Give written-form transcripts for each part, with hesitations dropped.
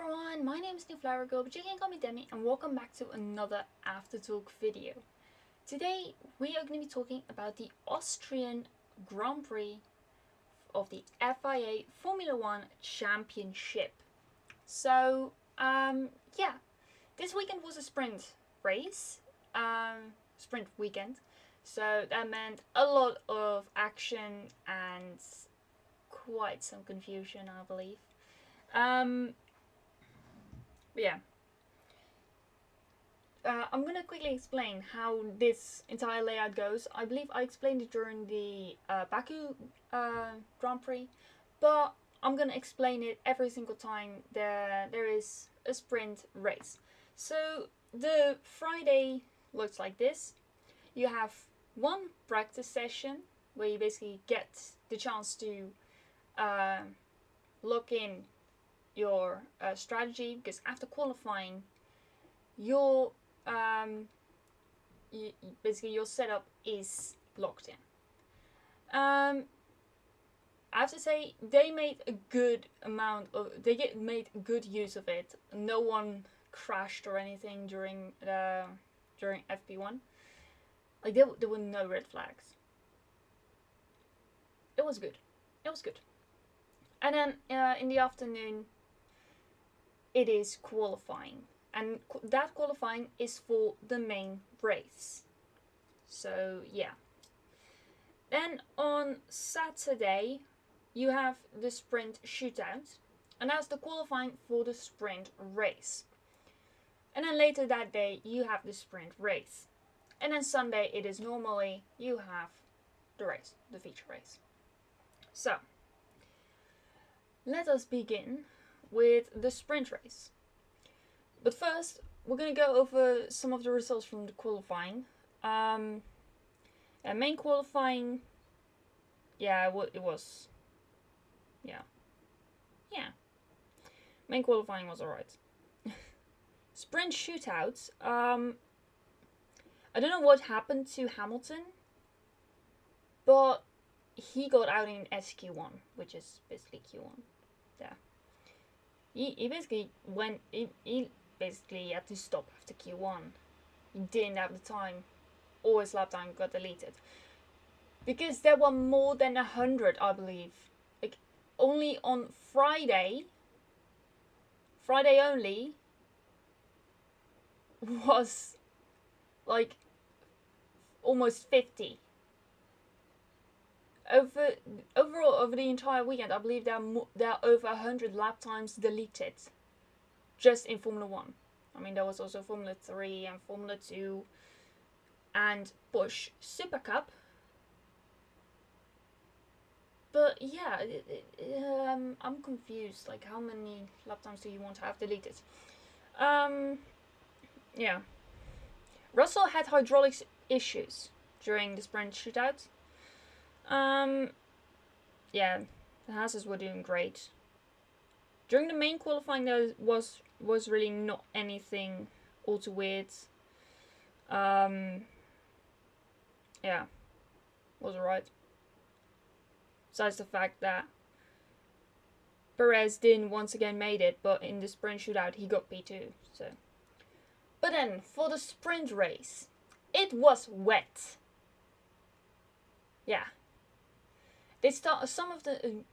everyone, my name is NewFlowerGirl, but you can call me Demi, and welcome back to another Aftertalk video. Today we are going to be talking about the Austrian Grand Prix of the FIA Formula 1 Championship. So, this weekend was a sprint race, sprint weekend, so that meant a lot of action and quite some confusion, I believe. I'm gonna quickly explain how this entire layout goes. I believe I explained it during the Baku Grand Prix, but I'm gonna explain it every single time there is a sprint race. So the Friday looks like this. You have one practice session where you basically get the chance to lock in your strategy, because after qualifying your basically your setup is locked in. I have to say they made a good amount of made good use of it. No one crashed or anything during FP1. Like there were no red flags. It was good. And then in the afternoon it is qualifying, and that qualifying is for the main race. So yeah. Then on Saturday you have the sprint shootout, and that's the qualifying for the sprint race. And then later that day you have the sprint race. And then Sunday it is normally you have the race, the feature race. So let us begin with the sprint race. But first, we're going to go over some of the results from the qualifying. Main qualifying, it was. Main qualifying was alright. Sprint shootouts, I don't know what happened to Hamilton, but he got out in SQ1, which is basically Q1. Yeah. He basically he basically had to stop after Q1. He didn't have the time, or his lap time got deleted. Because there were more than 100, I believe. Like, only on Friday only, was like almost 50. Overall, over the entire weekend, I believe there are over 100 lap times deleted, just in Formula 1. I mean, there was also Formula 3 and Formula 2 and Porsche Super Cup. But yeah, I'm confused. Like, how many lap times do you want to have deleted? Yeah. Russell had hydraulics issues during the sprint shootout. The Haas's were doing great. During the main qualifying, there was really not anything all too weird. Was alright. Besides the fact that Perez didn't once again made it, but in the sprint shootout he got P2. So, but then for the sprint race, it was wet. Yeah.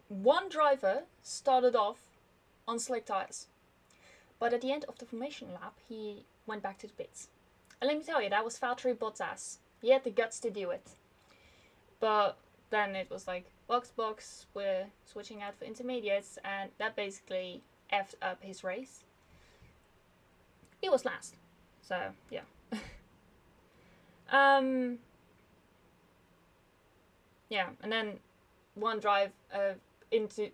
One driver started off on slick tires, but at the end of the formation lap, he went back to the pits. And let me tell you, that was Valtteri Bottas. He had the guts to do it. But then it was like, box, we're switching out for intermediates, and that basically effed up his race. He was last. So, yeah. And then one drive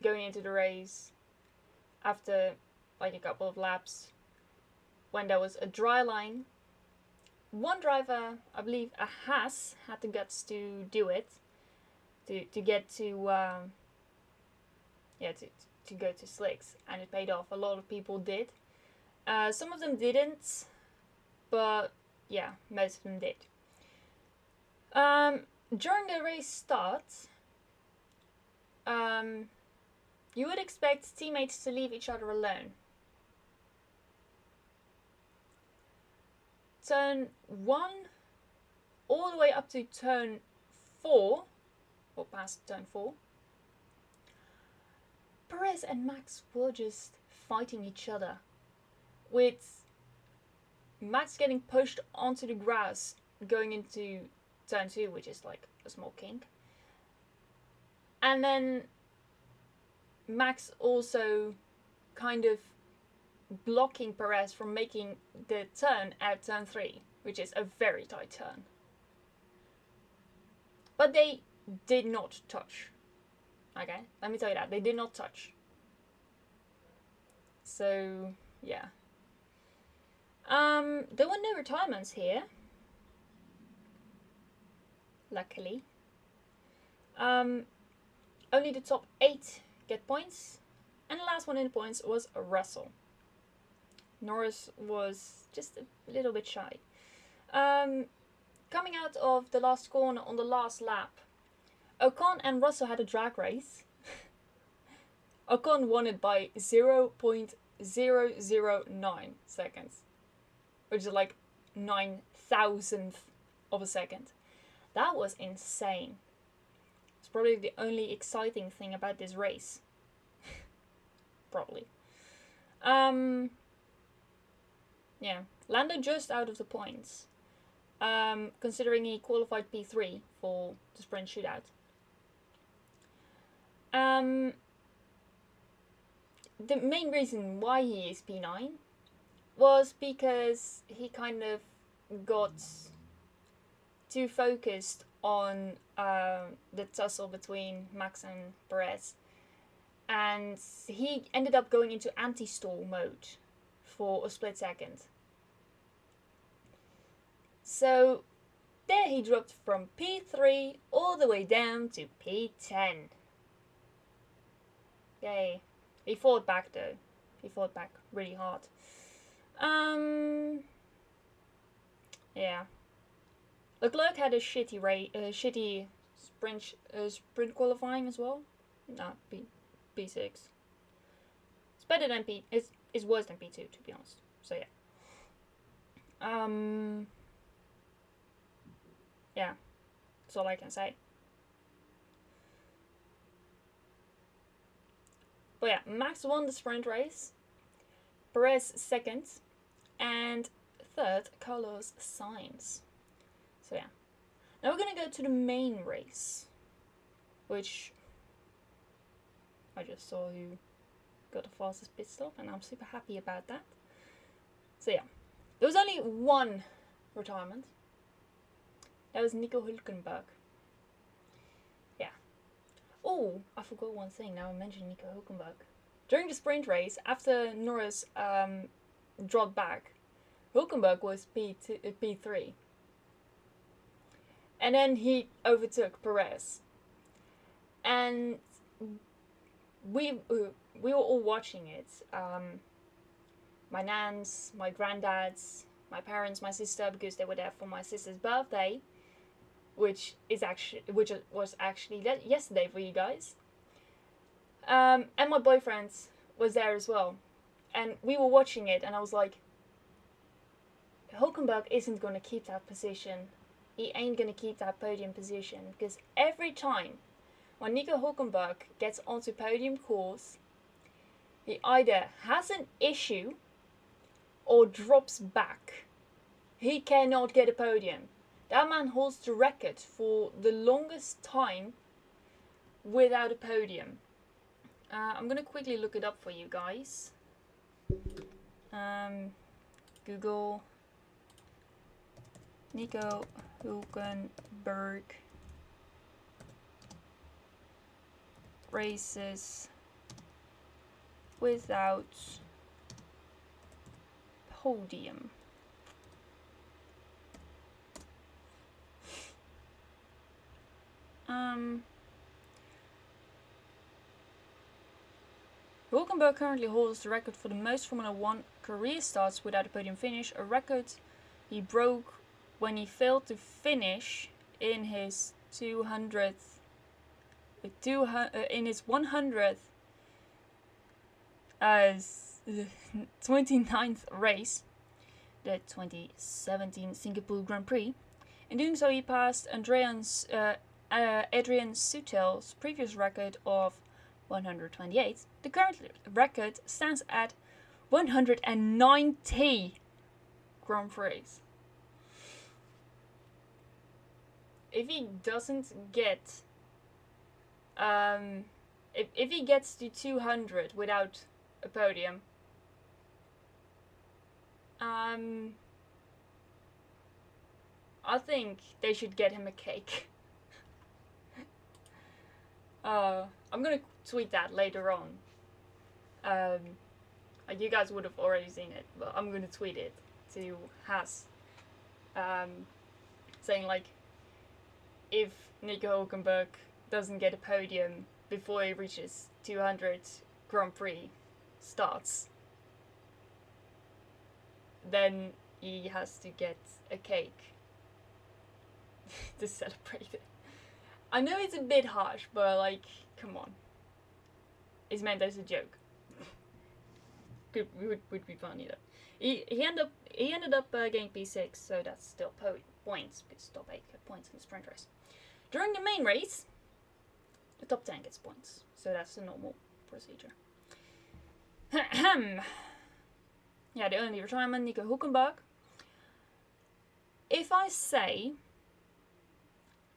going into the race after like a couple of laps, when there was a dry line, one driver, I believe a Haas, had the guts to do it, to get to go to slicks, and it paid off. A lot of people did. Some of them didn't, but yeah, most of them did. During the race start, you would expect teammates to leave each other alone. turn 1 all the way up to turn 4, or past turn 4, Perez and Max were just fighting each other, with Max getting pushed onto the grass going into turn 2, which is like a small kink. And then Max also kind of blocking Perez from making the turn at turn 3, which is a very tight turn. But they did not touch. Okay, let me tell you that. They did not touch. So, yeah. There were no retirements here. Luckily. Only the top 8 get points. And the last one in the points was Russell. Norris was just a little bit shy. Coming out of the last corner on the last lap, Ocon and Russell had a drag race. Ocon won it by 0.009 seconds, which is like 9,000th of a second. That was insane. It's probably the only exciting thing about this race. Probably. Yeah, Lando just out of the points, considering he qualified P3 for the sprint shootout. The main reason why he is P9 was because he kind of got too focused on the tussle between Max and Perez, and he ended up going into anti-stall mode for a split second. So there he dropped from P3 all the way down to P10. Yay. He fought back though. He fought back really hard. Yeah. Leclerc had a shitty sprint qualifying as well. No, P6. It's better than It's worse than P2, to be honest. So yeah. Yeah. That's all I can say. But yeah, Max won the sprint race. Perez second. And third, Carlos Sainz. So yeah. Now we're going to go to the main race, which I just saw who got the fastest pit stop, and I'm super happy about that. So yeah, there was only one retirement. That was Nico Hülkenberg. Yeah. Oh, I forgot one thing now I mentioned Nico Hülkenberg. During the sprint race, after Norris dropped back, Hülkenberg was P3. And then he overtook Perez. And we were all watching it. My nans, my granddads, my parents, my sister, because they were there for my sister's birthday, which was actually yesterday for you guys. And my boyfriend was there as well, and we were watching it, and I was like, Hülkenberg isn't gonna keep that position. He ain't gonna keep that podium position, because every time when Nico Hülkenberg gets onto podium course, he either has an issue or drops back. He cannot get a podium. That man holds the record for the longest time without a podium. I'm gonna quickly look it up for you guys. Google Nico Hülkenberg races without podium. Hülkenberg currently holds the record for the most Formula 1 career starts without a podium finish, a record he broke when he failed to finish in his 100th as 29th race the 2017 Singapore Grand Prix. In doing so, he passed Adrian Sutil's previous record of 128. The current record stands at 190 Grand Prix. If he doesn't get, if he gets to 200 without a podium, I think they should get him a cake. I'm gonna tweet that later on. You guys would have already seen it, but I'm gonna tweet it to Haas, saying like, if Nico Hülkenberg doesn't get a podium before he reaches 200 Grand Prix starts, then he has to get a cake to celebrate it. I know it's a bit harsh, but like, come on. It's meant as a joke. Would be funny though. He ended up getting P6, so that's still points, because top 8 get points in the sprint race. During the main race, the top 10 gets points, so that's the normal procedure. Yeah, the only retirement, Nico Hülkenberg. If I say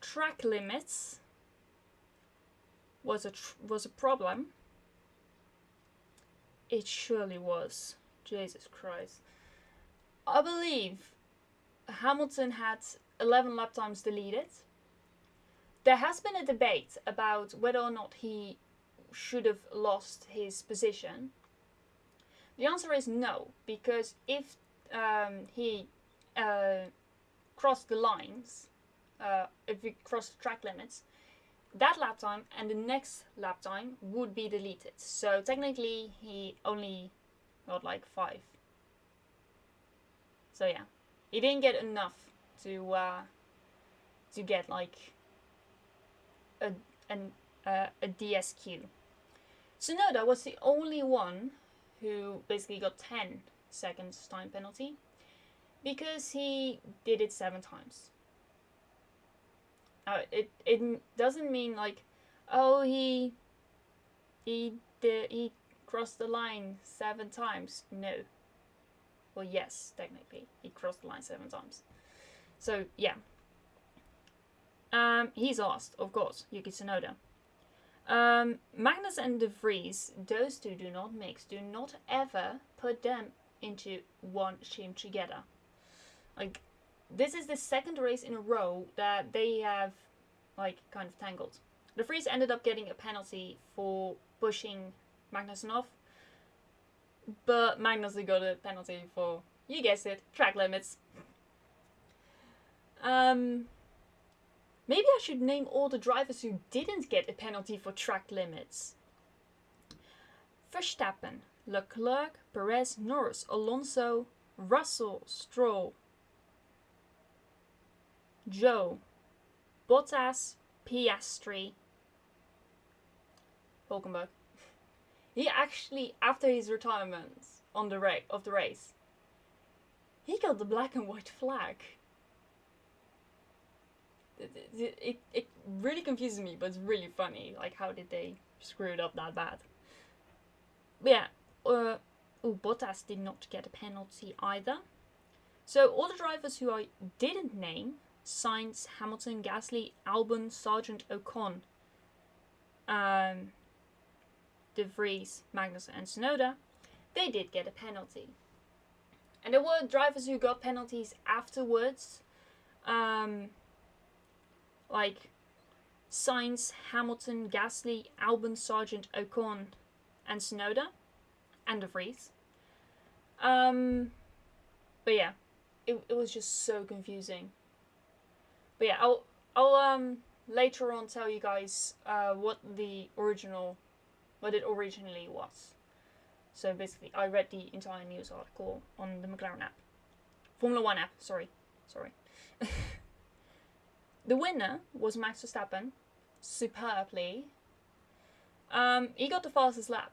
track limits was a problem, it surely was. Jesus Christ. I believe Hamilton had 11 lap times deleted. There has been a debate about whether or not he should have lost his position. The answer is no, because if he crossed the lines, if he crossed the track limits, that lap time and the next lap time would be deleted. So technically he only got like 5. So yeah, he didn't get enough to get like a DSQ. Tsunoda was the only one who basically got 10 seconds time penalty because he did it 7 times. It doesn't mean like, oh, he crossed the line 7 times. No. Well, yes, technically he crossed the line 7 times. So yeah. He's lost, of course, Yuki Tsunoda. Magnus and De Vries, those two do not mix. Do not ever put them into one team together. Like, this is the second race in a row that they have, like, kind of tangled. De Vries ended up getting a penalty for pushing Magnussen off, but Magnussen got a penalty for, you guessed it, track limits. Maybe I should name all the drivers who didn't get a penalty for track limits. Verstappen, Leclerc, Perez, Norris, Alonso, Russell, Stroll, Joe, Bottas, Piastri, Hülkenberg. He actually, after his retirement of the race, he got the black and white flag. It really confuses me, but it's really funny. Like, how did they screw it up that bad? But yeah, Bottas did not get a penalty either. So all the drivers who I didn't name, Sainz, Hamilton, Gasly, Albon, Sargent, Ocon, De Vries, Magnussen and Tsunoda, they did get a penalty. And there were drivers who got penalties afterwards, like Sainz, Hamilton, Gasly, Albon, Sargent, Ocon and Tsunoda, and De Vries. But yeah, it was just so confusing. But yeah, I'll later on tell you guys what it originally was. So basically, I read the entire news article on the McLaren app. Formula 1 app, sorry. The winner was Max Verstappen, superbly. He got the fastest lap.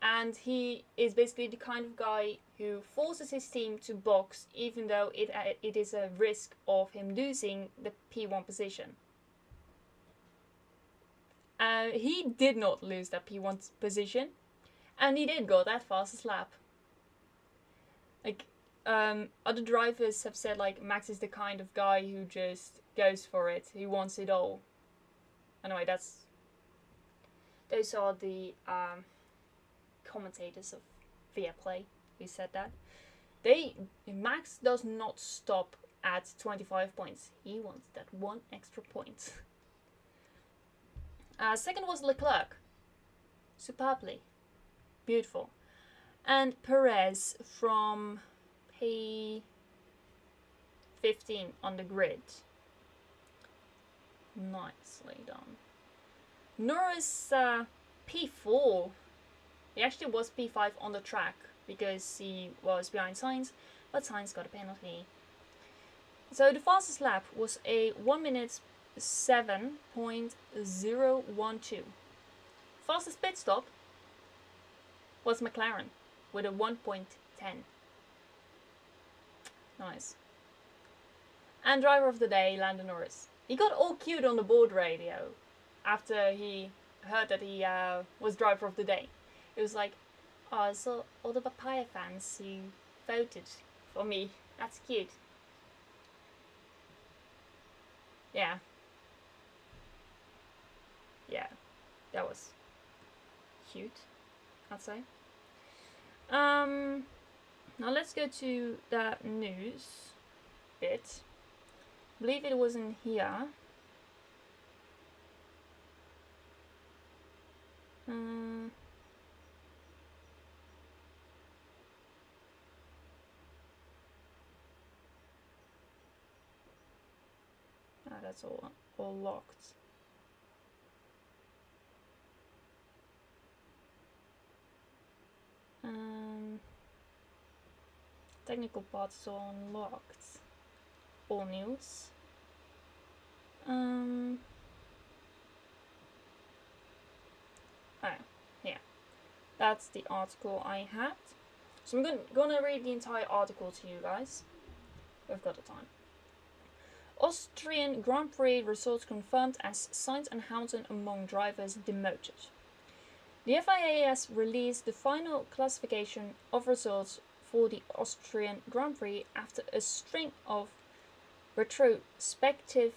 and he is basically the kind of guy who forces his team to box even though it is a risk of him losing the P1 position. He did not lose that P1 position, and he did go that fastest lap. Like, other drivers have said, like, Max is the kind of guy who just goes for it. He wants it all. Anyway, those are the commentators of Viaplay who said that. Max does not stop at 25 points. He wants that one extra point. Second was Leclerc. Superbly. Beautiful. And Perez from P15 on the grid. Nicely done. Norris P4. He actually was P5 on the track because he was behind Sainz, but Sainz got a penalty. So the fastest lap was a 1 minute 7.012. Fastest pit stop was McLaren with a 1.10. Nice. And driver of the day, Lando Norris. He got all cute on the board radio after he heard that he was driver of the day. It was like, oh, I saw all the Papaya fans who voted for me. That's cute. Yeah. Yeah, that was cute, I'd say. Now let's go to the news bit. I believe it was in here. That's all locked. Technical parts are unlocked. All news. Oh, yeah. That's the article I had. So I'm gonna read the entire article to you guys. We've got the time. Austrian Grand Prix results confirmed as Sainz and Hamilton among drivers demoted. The FIA has released the final classification of results for the Austrian Grand Prix after a string of retrospective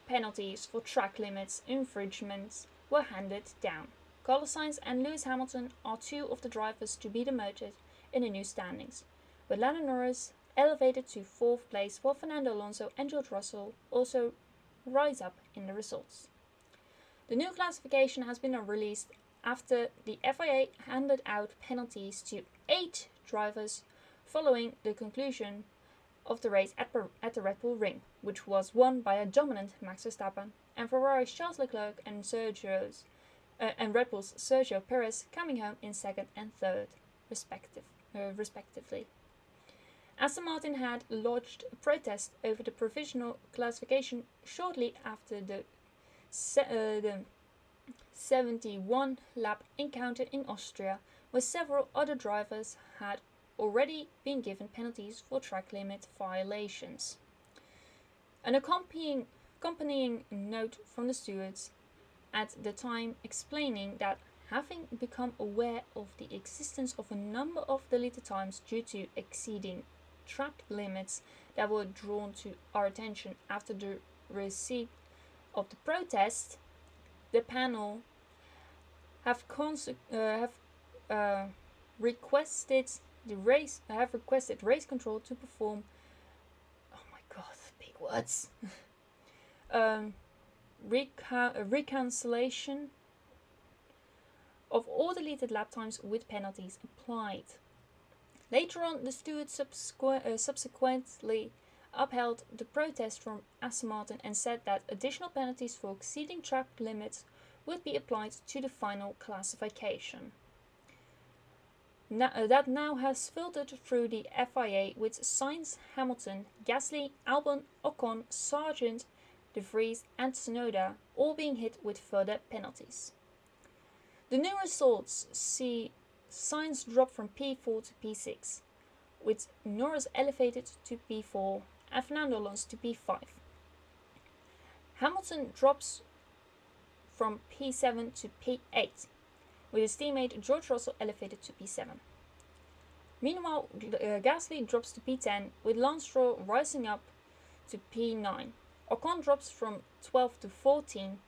penalties for track limits infringements were handed down. Carlos Sainz and Lewis Hamilton are two of the drivers to be demoted in the new standings, with Lando Norris elevated to 4th place, while Fernando Alonso and George Russell also rise up in the results. The new classification has been released after the FIA handed out penalties to 8 drivers following the conclusion of the race at the Red Bull Ring, which was won by a dominant Max Verstappen, and Ferrari's Charles Leclerc and Red Bull's Sergio Perez coming home in 2nd and 3rd, respectively. Aston Martin had lodged a protest over the provisional classification shortly after the 71-lap encounter in Austria, where several other drivers had already been given penalties for track limit violations. An accompanying note from the stewards at the time explaining that having become aware of the existence of a number of deleted times due to exceeding track limits that were drawn to our attention after the receipt of the protest, the panel have requested race control to perform. Oh my god, big words. Reconciliation of all deleted lap times with penalties applied. Later on, the steward subsequently upheld the protest from Aston Martin and said that additional penalties for exceeding track limits would be applied to the final classification. That now has filtered through the FIA, with Sainz, Hamilton, Gasly, Albon, Ocon, Sargent, De Vries and Tsunoda all being hit with further penalties. The new results see Sainz dropped from P4 to P6, with Norris elevated to P4 and Fernando Alonso to P5. Hamilton drops from P7 to P8, with his teammate George Russell elevated to P7. Meanwhile, Gasly drops to P10, with Lance Stroll rising up to P9. Ocon drops from 12 to 14.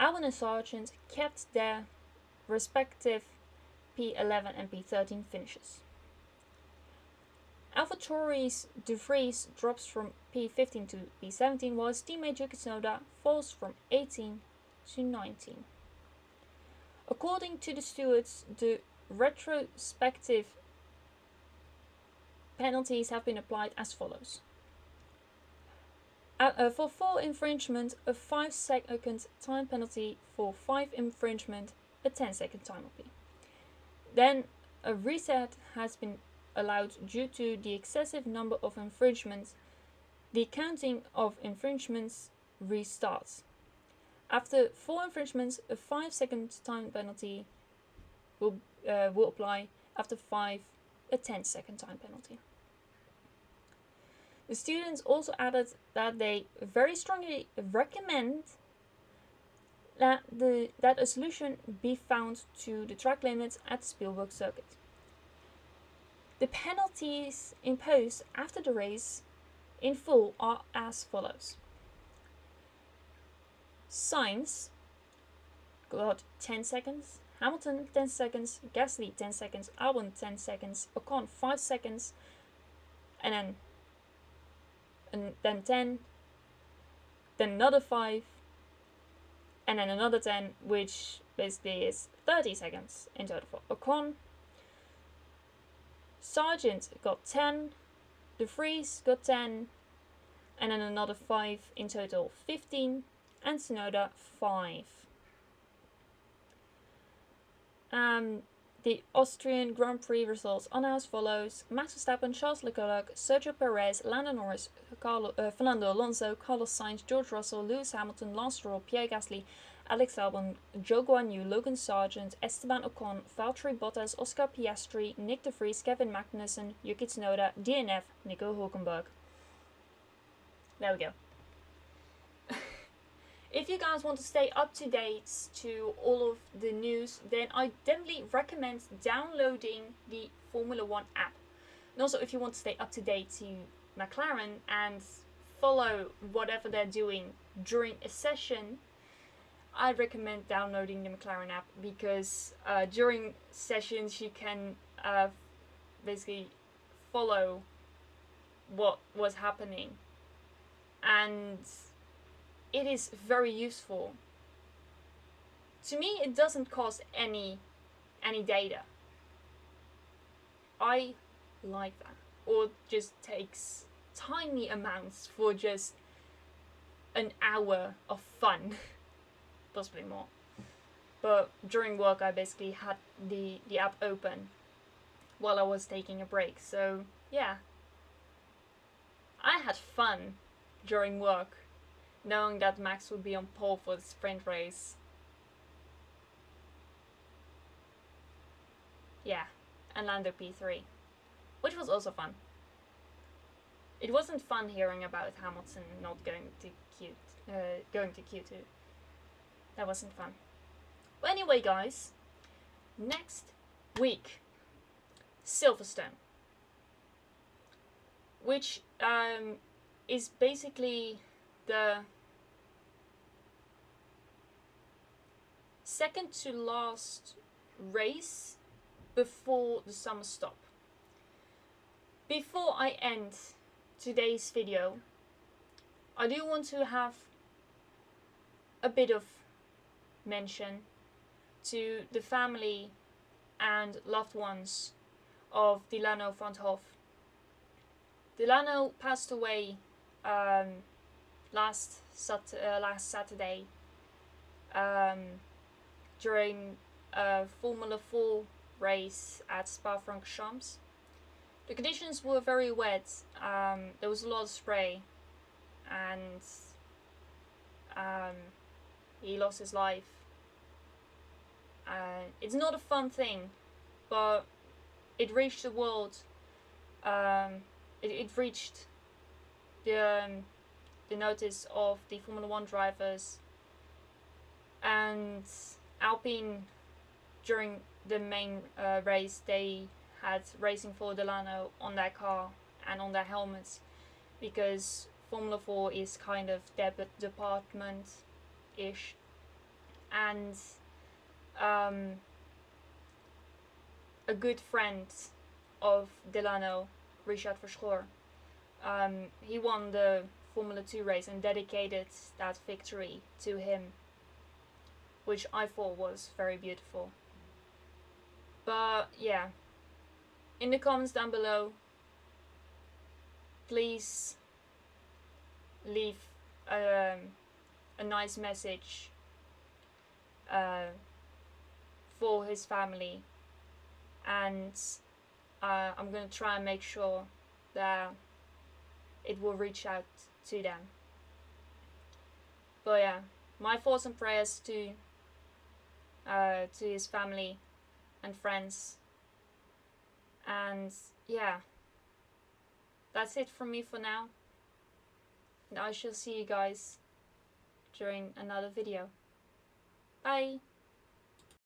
Albon and Sargent kept their respective P11 and P13 finishes. AlphaTauri's De Vries drops from P15 to P17, while his teammate Yuki Tsunoda falls from 18 to 19. According to the stewards, the retrospective penalties have been applied as follows. For 4 infringement, a 5-second time penalty. For 5 infringement, a 10-second time penalty. Then a reset has been allowed due to the excessive number of infringements. The counting of infringements restarts. After 4 infringements, a 5-second time penalty will apply. After 5, a 10-second time penalty. The students also added that they very strongly recommend that a solution be found to the track limits at the Spielberg circuit. The penalties imposed after the race in full are as follows. Sainz got 10 seconds, Hamilton 10 seconds, Gasly 10 seconds, Albon 10 seconds, Ocon 5 seconds, and then 10, then another 5, and then another 10, which basically is 30 seconds in total for Ocon. Sargent got 10, De Vries got 10, and then another 5, in total 15, and Tsunoda 5. The Austrian Grand Prix results are now as follows. Max Verstappen, Charles Leclerc, Sergio Perez, Lando Norris, Fernando Alonso, Carlos Sainz, George Russell, Lewis Hamilton, Lance Stroll, Pierre Gasly, Alex Albon, Zhou Guanyu, Logan Sargent, Esteban Ocon, Valtteri Bottas, Oscar Piastri, Nick De Vries, Kevin Magnussen, Yuki Tsunoda, DNF, Nico Hulkenberg. There we go. If you guys want to stay up to date to all of the news, then I definitely recommend downloading the Formula 1 app. And also, if you want to stay up to date to McLaren and follow whatever they're doing during a session, I recommend downloading the McLaren app because during sessions you can basically follow what was happening, and it is very useful. To me, it doesn't cost any data. I like that. Or just takes tiny amounts for just an hour of fun. Possibly more. But during work I basically had the app open while I was taking a break. So yeah. I had fun during work, knowing that Max would be on pole for the sprint race. Yeah, and Lando P3, which was also fun. It wasn't fun hearing about Hamilton not going to Q2. That wasn't fun. But anyway, guys, next week, Silverstone, which is basically the second to last race before the summer stop. Before I end today's video, I do want to have a bit of mention to the family and loved ones of Delano van 't Hoff. Delano passed away last Saturday during a Formula 4 race at Spa-Francorchamps. The conditions were very wet. There was a lot of spray, and he lost his life. It's not a fun thing but it reached the world. It reached the notice of the Formula One drivers, and Alpine, during the main race, they had Racing for Delano on their car and on their helmets, because Formula 4 is kind of their department-ish. And a good friend of Delano, Richard Verschoor, he won the Formula 2 race and dedicated that victory to him, which I thought was very beautiful. But yeah, in the comments down below, please leave a nice message for his family, and I'm gonna try and make sure that it will reach out to them. But yeah, my thoughts and prayers to his family and friends. And yeah, that's it from me for now, and I shall see you guys during another video. Bye!